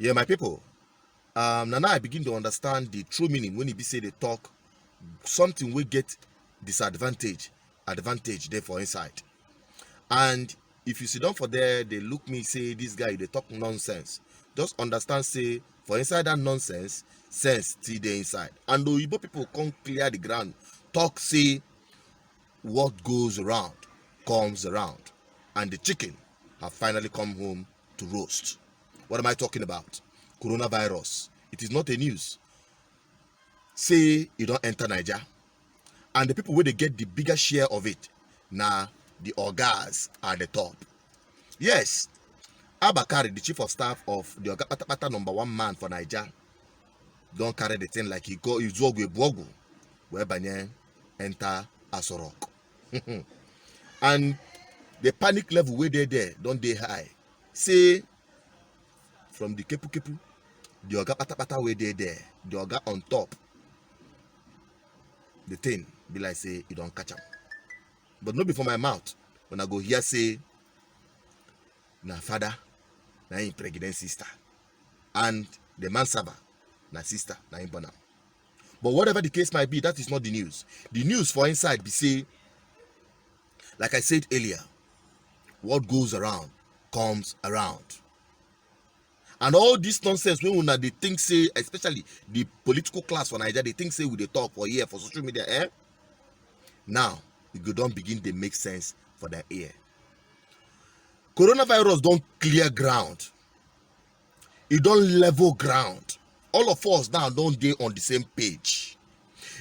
Yeah, my people. Now I begin to understand the true meaning when he be say they talk something we get disadvantage, advantage there for inside. And if you sit down for there, they look me say this guy they talk nonsense. Just understand say for inside that nonsense, sense still there inside. And the Igbo people come clear the ground, talk say what goes around comes around, and the chicken have finally come home to roast. What am I talking about? Coronavirus. It is not a news. Say you don't enter Niger, and the people where they get the bigger share of it, now the orgas are the top. Yes, Abakari, the chief of staff of the Oga Patapata #1 man for Niger, don't carry the thing like he go Izogwe Bogu, where Banyan enter Asorok. And the panic level where they there, don't they high. Say from the Kepu Kepu, the Oga Patapata where they there, the Oga on top. The thing be like say you don't catch him. But not before my mouth. When I go here say na father, na him pregnant sister. And the man server, na sister, na him born am. But whatever the case might be, that is not the news. The news for inside be say, like I said earlier, what goes around comes around. And all this nonsense when they think say, especially the political class for Nigeria, they think say we they talk for here for social media, now you don't begin to make sense for their ear. Coronavirus don't clear ground. It don't level ground. All of us now don't dey on the same page.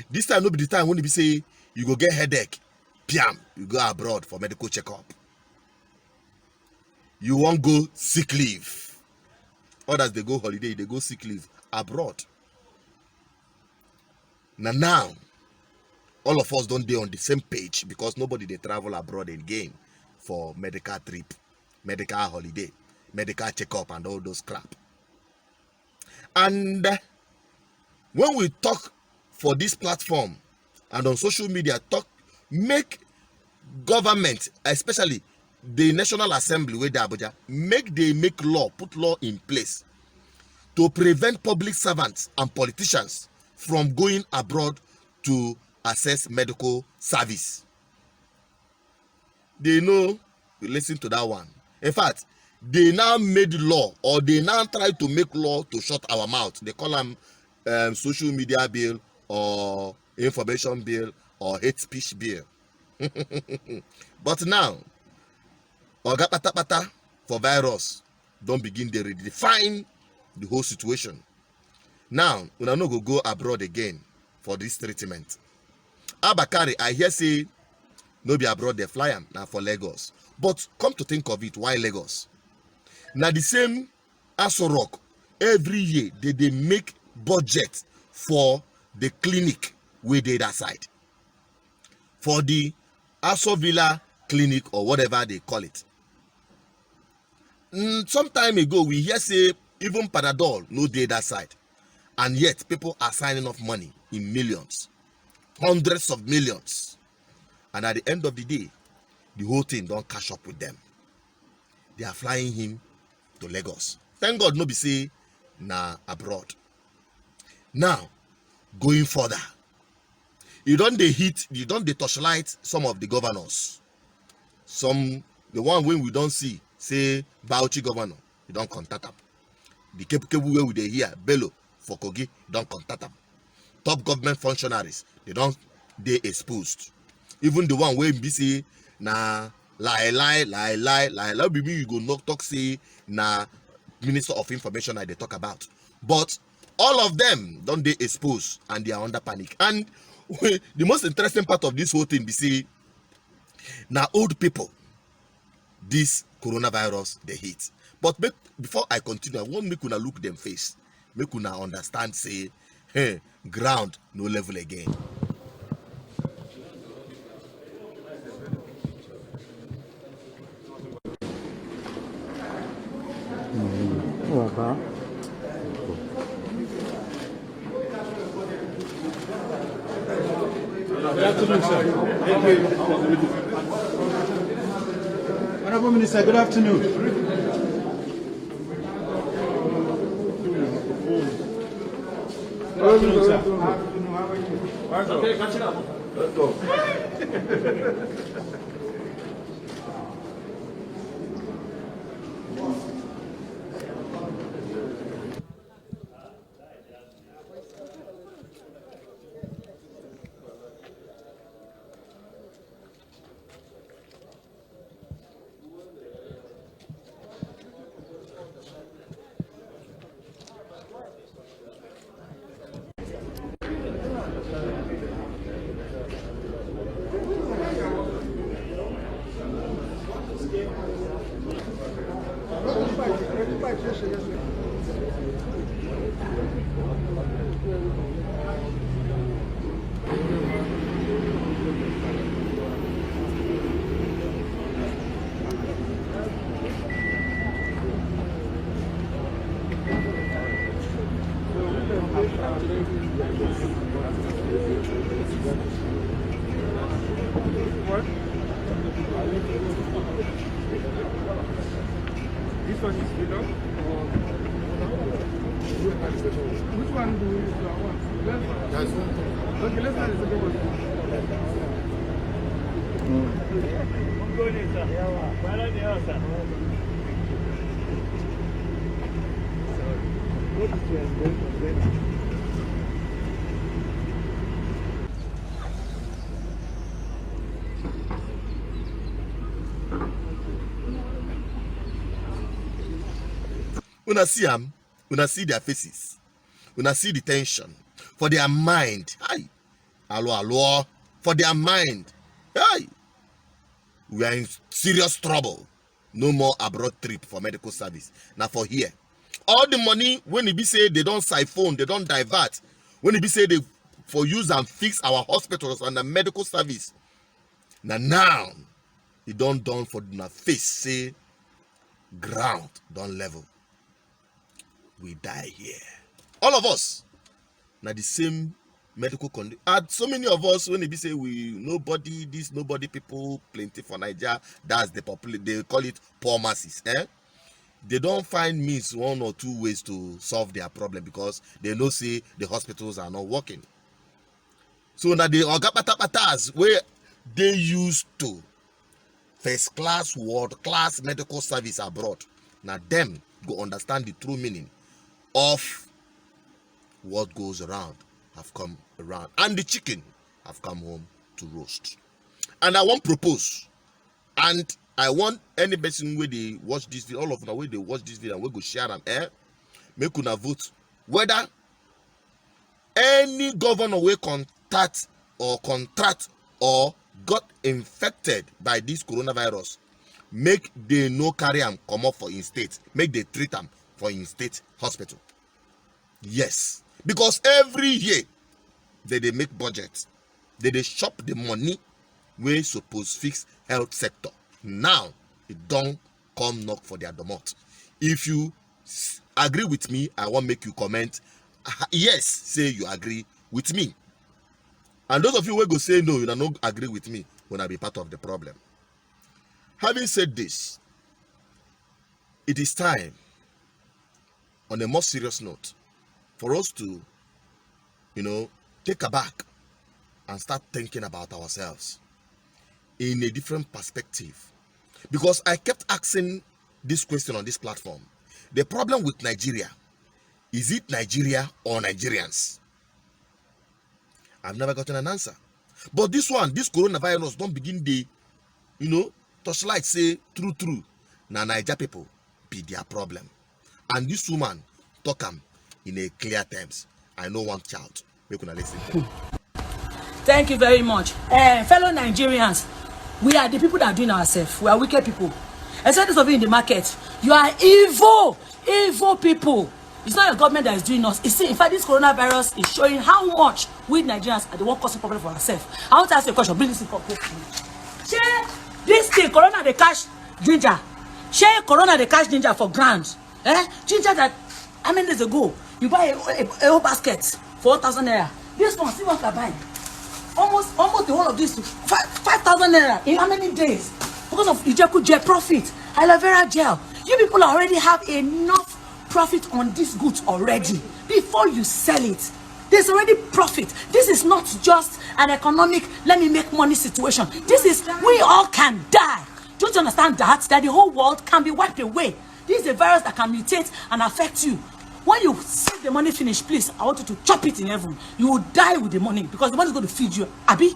This time no be the time when you be say you go get headache, piam, you go abroad for medical checkup. You won't go sick leave. Others they go holiday, they go sick leave abroad. Now, all of us don't be on the same page because nobody they travel abroad again for medical trip, medical holiday, medical checkup, and all those crap. And when we talk for this platform and on social media, make government, especially the National Assembly with the Abuja, make law, put law in place to prevent public servants and politicians from going abroad to access medical service. They know, listen to that one. In fact, they now made law, or they now try to make law to shut our mouth. They call them social media bill, or information bill, or hate speech bill. But now, Oga Patapata for virus don't begin to redefine the whole situation. Now, we are not going to go abroad again for this treatment. Abakari, I hear say, no be abroad, they fly am now for Lagos. But come to think of it, why Lagos? Now the same Asorok, every year they make budget for the clinic where they that side. For the Aso Villa clinic or whatever they call it. Some time ago, we hear say even Panadol no dey that side. And yet, people are signing off money in millions. Hundreds of millions. And at the end of the day, the whole thing don't catch up with them. They are flying him to Lagos. Thank God no be say na abroad. Now, going further, you don't torchlight some of the governors. The one when we don't see, say Bauchi governor, you don't contact them. The Kepu where we dey hear, Bello for Kogi, don't contact them. Top government functionaries, they exposed. Even the one where be say na lie, be me you go not talk say na Minister of Information I they talk about. But all of them don't they expose and they are under panic. And the most interesting part of this whole thing be say now old people this coronavirus they hit. But before I continue, I want make una look them face, make una understand say hey, ground no level again. Good afternoon, sir. Honorable Minister, good afternoon. Okay, catch it up. Let's go. This one is below. Which one do you want? Left one. That's one. Okay, left one is the good one. Una see them, una see their faces, una see the tension for their mind. Hi, hello, for their mind. Hi, we are in serious trouble. No more abroad trip for medical service. Now for here, all the money when it be say they don't siphon, they don't divert. When it be say they for use and fix our hospitals and the medical service. Now it don't done for the face say ground don't level. We die here. All of us. Now the same medical condition. And so many of us, when they say we nobody, this nobody people plenty for Nigeria, that's the population. They call it poor masses. They don't find means one or two ways to solve their problem because they know say the hospitals are not working. So now the Ogapatas where they used to first class, world class medical service abroad. Now them go understand the true meaning of what goes around have come around, and the chicken have come home to roast. And I want propose, and I want any person where they watch this video, all of them where they watch this video and we go share them, make una vote whether any governor will contact or contract or got infected by this coronavirus, make they no carry them come up for in state, make they treat them for in state hospital. Yes, because every year they make budget, they shop the money we suppose fix health sector. Now it don't come knock for their domot. If you agree with me, I want make you comment yes, say you agree with me. And those of you who go say no, you don't agree with me, when I be part of the problem. Having said this, it is time, on a more serious note, for us to, take a back and start thinking about ourselves in a different perspective. Because I kept asking this question on this platform. The problem with Nigeria, is it Nigeria or Nigerians? I've never gotten an answer. But this coronavirus don't begin the, touchlight say true. Now Niger people be their problem. And this woman talk them in a clear terms. I know one child. We can listen to him. Thank you very much. Fellow Nigerians, we are the people that are doing ourselves. We are wicked people. Except those of you in the market, you are evil people. It's not your government that is doing us. In fact, this coronavirus is showing how much we Nigerians are the one causing problem for ourselves. I want to ask you a question. Bring this in complete. Share this thing, corona they catch ginger. Share corona they catch ginger for grams. Ginger that how many days ago you buy a whole basket for 1,000 naira. This one, see what I buy. Almost the whole of this 5,000 naira in how many days? Because of Ijeku gel profit, aloe vera gel. You people already have enough profit on these goods already before you sell it. There's already profit. This is not just an economic, let me make money situation. This is, we all can die. Don't you understand that the whole world can be wiped away? This is a virus that can mutate and affect you. When you see the money finish, please, I want you to chop it in heaven. You will die with the money because the money is going to feed you. Abi,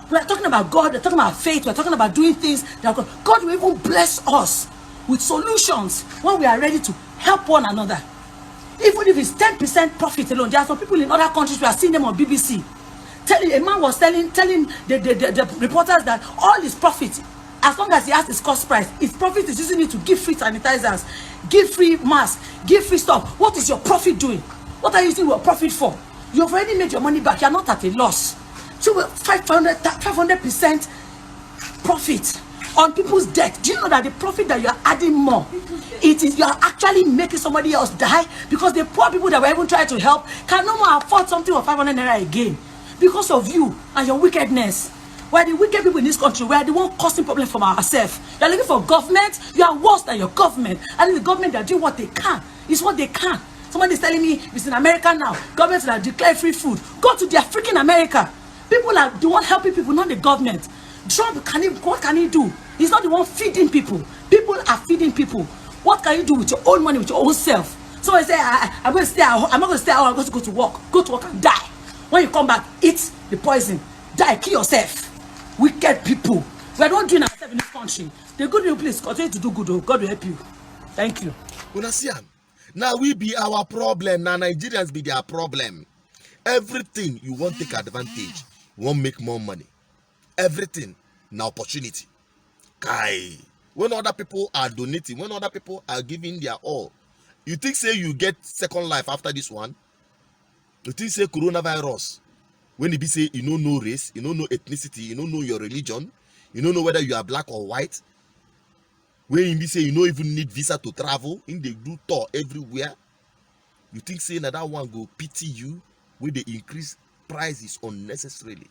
we are talking about God, we are talking about faith, we are talking about doing things that God will even bless us with solutions when we are ready to help one another. Even if it's 10% profit alone, there are some people in other countries, we are seeing them on BBC. A man was telling the reporters that all his profit, as long as he has his cost price, his profit is using it to give free sanitizers, give free masks, give free stuff. What is your profit doing? What are you using your profit for? You've already made your money back. You're not at a loss. So 500% profit on people's debt. Do you know that the profit that you are adding more, it is, you are actually making somebody else die, because the poor people that were even trying to help can no more afford something for 500 naira again because of you and your wickedness. We are the wicked people in this country. We are the one causing problems from ourselves. You are looking for government. You are worse than your government. And the government, they are doing what they can. It's what they can. Somebody is telling me it's in America now. Governments that declare free food. Go to their freaking America. People are the one helping people, not the government. Trump, what can he do? He's not the one feeding people. People are feeding people. What can you do with your own money, with your own self? Somebody say, I'm going to stay at home. I'm not going to stay at home. I'm going to go to work. Go to work and die. When you come back, eat the poison. Die. Kill yourself. Wicked people. We are not doing ourselves in this country. The good people, please continue to do good. Oh, God will help you. Thank you. Now we be our problem. Now Nigerians be their problem. Everything you want take advantage. You want make more money. Everything now opportunity. Kai. When other people are donating, when other people are giving their all, you think say you get second life after this one? You think say coronavirus? When it be say you don't know race, you don't know ethnicity, you don't know your religion, you don't know whether you are black or white. When it be say you don't even need visa to travel, in they do tour everywhere. You think say that one go pity you when they increase prices unnecessarily,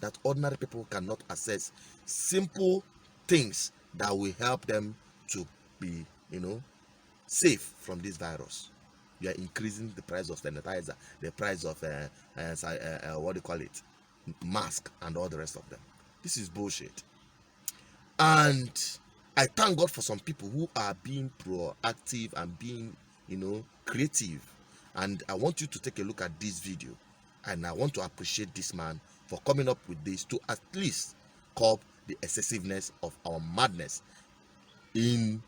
that ordinary people cannot access simple things that will help them to be, safe from this virus. You are increasing the price of sanitizer, the price of what do you call it, mask, and all the rest of them. This is bullshit. And I thank God for some people who are being proactive and being, creative. And I want you to take a look at this video, and I want to appreciate this man for coming up with this to at least curb the excessiveness of our madness in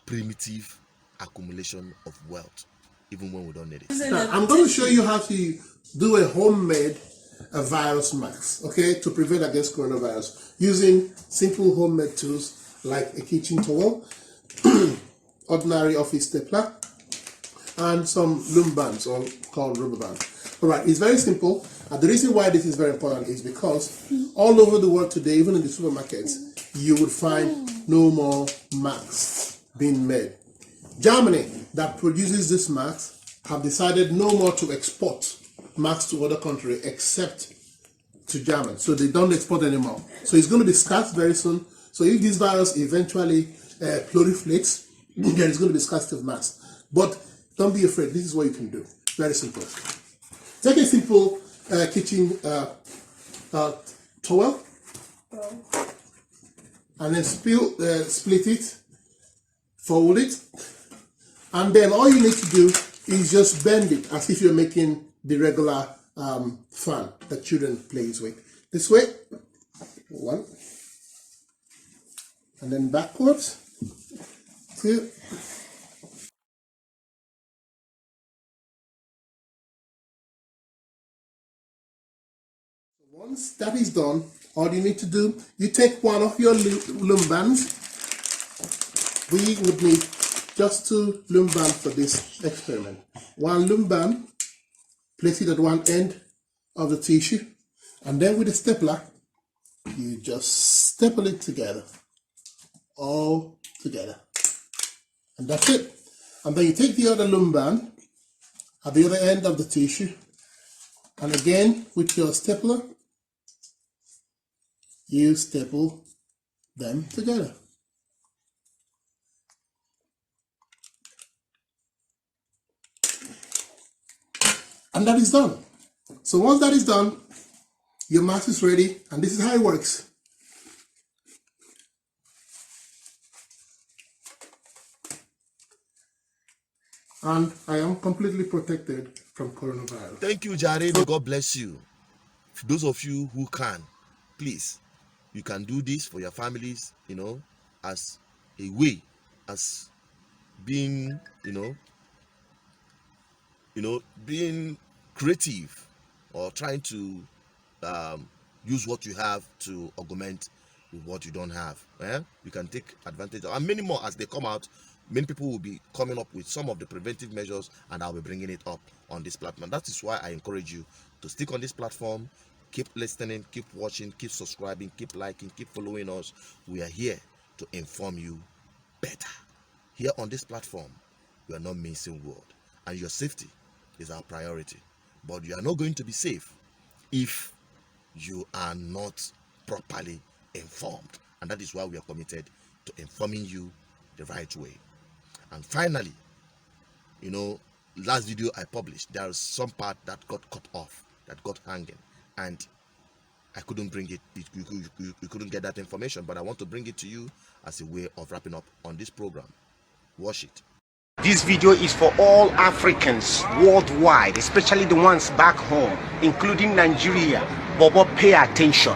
primitive accumulation of wealth, even when we don't need it. Now, I'm going to show you how to do a homemade virus mask, okay, to prevent against coronavirus using simple homemade tools like a kitchen towel, ordinary office stapler, and some loom bands, or called rubber bands. All right, it's very simple. And the reason why this is very important is because all over the world today, even in the supermarkets, you would find no more masks being made. Germany, that produces this mask, have decided no more to export masks to other countries except to Germany. So they don't export anymore. So it's going to be scarce very soon. So if this virus eventually proliferates, there is going to be scarcity of masks. But don't be afraid. This is what you can do. Very simple. Take a simple kitchen towel and then split it, fold it, and then all you need to do is just bend it as if you're making the regular fan that children plays with. This way, one, and then backwards, two. Once that is done, all you need to do, you take one of your loom bands. We would need just 2 loom bands for this experiment. One loom band, place it at one end of the tissue, and then with a stapler, you just staple it together, all together. And that's it. And then you take the other loom band at the other end of the tissue, and again with your stapler, you staple them together. And that is done. So once that is done, your mask is ready, and this is how it works. And I am completely protected from coronavirus. Thank you, Jare. May God bless you. For those of you who can, please, you can do this for your families, you know, as a way, as being, being creative, or trying to use what you have to augment with what you don't have. You can take advantage of, and many more as they come out. Many people will be coming up with some of the preventive measures, and I'll be bringing it up on this platform. That is why I encourage you to stick on this platform, keep listening, keep watching, keep subscribing, keep liking, keep following us. We are here to inform you better. Here on this platform, we are not mincing word, and your safety is our priority. But you are not going to be safe if you are not properly informed, and that is why we are committed to informing you the right way. And finally, last video I published, there is some part that got cut off, that got hanging, and I couldn't bring it. You couldn't get that information, but I want to bring it to you as a way of wrapping up on this program. Watch it. This video is for all Africans worldwide, especially the ones back home, including Nigeria. Bobo, pay attention.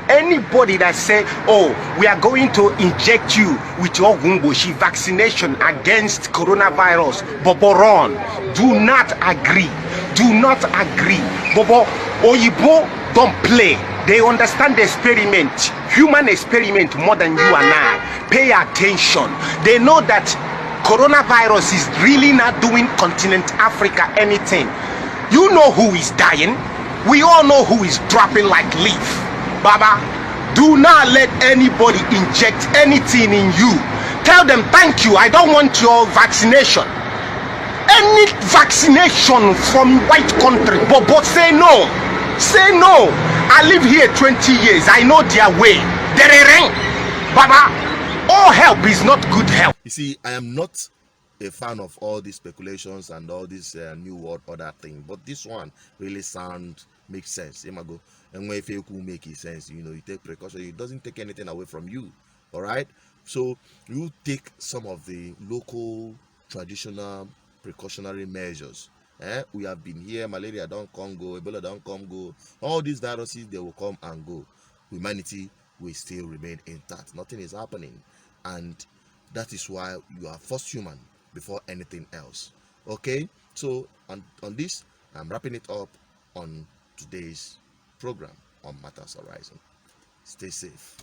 Anybody that say, oh, we are going to inject you with your Gumboshi vaccination against coronavirus, Bobo, run. Do not agree. Do not agree. Bobo, Oyibo don't play. They understand the experiment, human experiment, more than you and I. Pay attention. They know that coronavirus is really not doing continent Africa anything. You know who is dying. We all know who is dropping like leaf. Baba, do not let anybody inject anything in you. Tell them thank you, I don't want your vaccination. Any vaccination from white country, but say no. Say no. I live here 20 years. I know their way. Baba, all help is not good help. You see, I am not a fan of all these speculations and all this new world order thing, but this one really makes sense. Imago, and when you make sense, you take precaution. It doesn't take anything away from you. All right. So you take some of the local traditional precautionary measures. We have been here. Malaria don't come go. Ebola don't come go. All these viruses, they will come and go. Humanity will still remain intact. Nothing is happening, and that is why you are first human before anything else. Okay, so on this, I'm wrapping it up on today's program on Matters Arising. Stay safe.